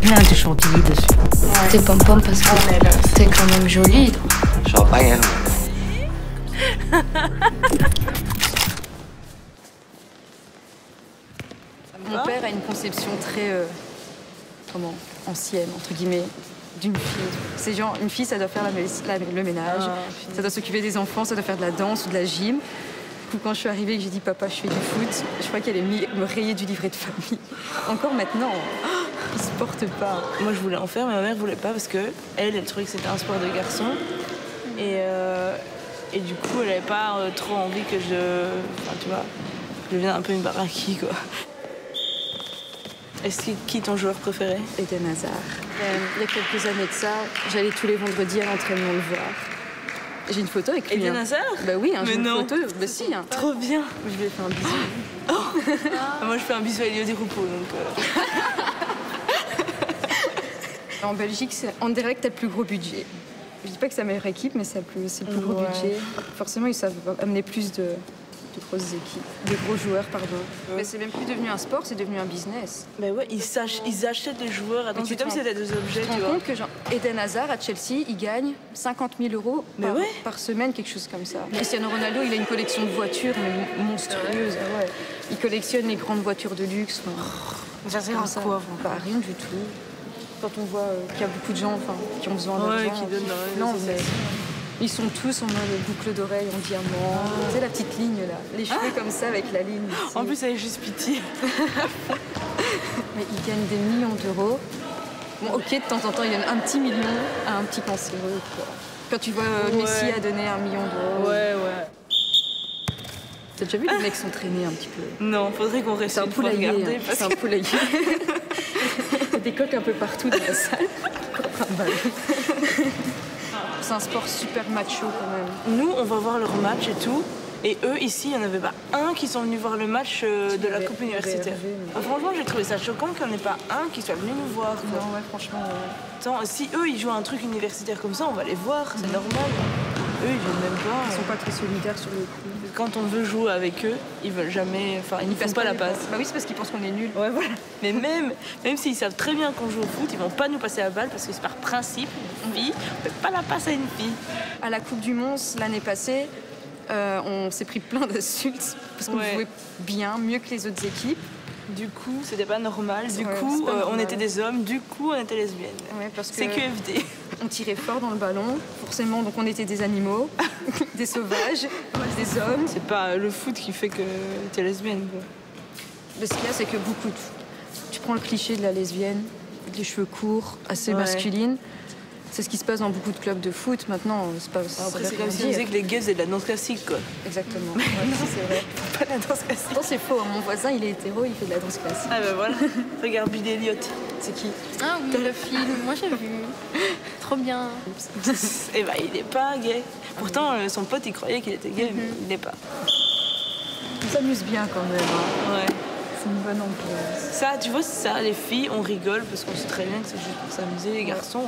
plein de chantilly dessus. Ouais. T'es pom-pom parce que t'es quand même jolie. Champagne, Mon père a une conception très ancienne, entre guillemets, d'une fille. C'est genre, une fille, ça doit faire le ménage, ça doit s'occuper des enfants, ça doit faire de la danse ou de la gym. Du coup, quand je suis arrivée et que j'ai dit papa, je fais du foot, je crois qu'elle est me rayer du livret de famille. Encore maintenant, ils se portent pas. Moi, je voulais en faire, mais ma mère voulait pas parce que elle trouvait que c'était un sport de garçon. Et du coup, elle avait pas trop envie que je devienne un peu une baraki, quoi. Est-ce qui est ton joueur préféré? Eden Hazard. Il y a quelques années de ça, j'allais tous les vendredis à l'entraînement le voir. J'ai une photo avec lui. Eden Hazard? Bah oui, j'ai une photo. Bah si. Trop bien. Je lui ai fait un bisou. Moi, je fais un bisou à Elio Di Rupo, donc... En Belgique, c'est Anderlecht a le plus gros budget. Je dis pas que c'est la meilleure équipe, mais c'est le plus gros budget. Forcément, ils savent amener plus de grosses équipes, de gros joueurs, pardon. Mais c'est même plus devenu un sport, c'est devenu un business. Bah ouais, ils achètent les joueurs. Attends, c'est comme si c'était des objets, tu te rends compte que genre, Eden Hazard à Chelsea, il gagne 50 000 € par semaine, quelque chose comme ça. Cristiano Ronaldo, il a une collection de voitures mais monstrueuse. Ouais. Il collectionne les grandes voitures de luxe. Ça sert à quoi? Bah, rien du tout. Quand on voit qu'il y a beaucoup de gens qui ont besoin d'argent, qui donnent mais ils sont tous en mode boucle d'oreille en diamant. Tu sais, la petite ligne là, les cheveux comme ça avec la ligne. Ici. En plus, elle est juste pitié. Mais ils gagnent des millions d'euros. Bon, ok, de temps en temps, il y a un petit million à un petit cancéreux, quoi. Quand tu vois Messi a donné 1 million d'euros. Ouais. T'as déjà vu les mecs s'entraîner un petit peu? Non, faudrait qu'on reste un poulailler. Regarder, C'est un poulailler. Il y a des coques un peu partout dans la salle. C'est un sport super macho quand même. Nous, on va voir leur match et tout. Et eux, ici, il n'y en avait pas un qui sont venus voir le match de la Coupe universitaire. Franchement, j'ai trouvé ça choquant qu'il n'y en ait pas un qui soit venu nous voir. Quoi. Non, ouais, franchement. Attends, si eux, ils jouent à un truc universitaire comme ça, on va les voir, c'est normal. Eux, ils viennent même pas. Ils sont pas très solidaires sur le coup. Quand on veut jouer avec eux, ils veulent jamais. Enfin, ils ne passent pas la passe. Bah oui, c'est parce qu'ils pensent qu'on est nuls. Ouais, voilà. Mais même s'ils savent très bien qu'on joue au foot, ils vont pas nous passer la balle parce que c'est par principe, une fille, on fait pas la passe à une fille. À la Coupe du Mons, l'année passée, on s'est pris plein d'insultes parce qu'on jouait bien, mieux que les autres équipes. Du coup, c'était pas normal. Du coup, on était des hommes. Du coup, on était lesbiennes. Ouais, parce que c'est QFD. On tirait fort dans le ballon, forcément. Donc on était des animaux, des sauvages, des hommes. C'est pas le foot qui fait que t'es lesbienne, quoi. Mais ce qu'il y a, c'est que tu prends le cliché de la lesbienne, les cheveux courts, assez masculine. C'est ce qui se passe dans beaucoup de clubs de foot. Maintenant, c'est pas... Après, c'est comme si on disait que les gays faisaient de la danse classique, quoi. Exactement. Ouais, c'est vrai. Pas de la danse classique. Non, c'est faux. Mon voisin, il est hétéro, il fait de la danse classique. Ah ben voilà. Regarde Bill Elliott. C'est qui? Ah oui, le film. Moi, j'ai vu. Trop bien. Eh ben, il n'est pas gay. Pourtant, son pote, il croyait qu'il était gay, mais il n'est pas. On s'amuse bien quand même. Hein. Ouais. C'est une bonne ambiance. Ça, tu vois, ça, les filles, on rigole parce qu'on sait très bien que c'est juste pour s'amuser, les garçons.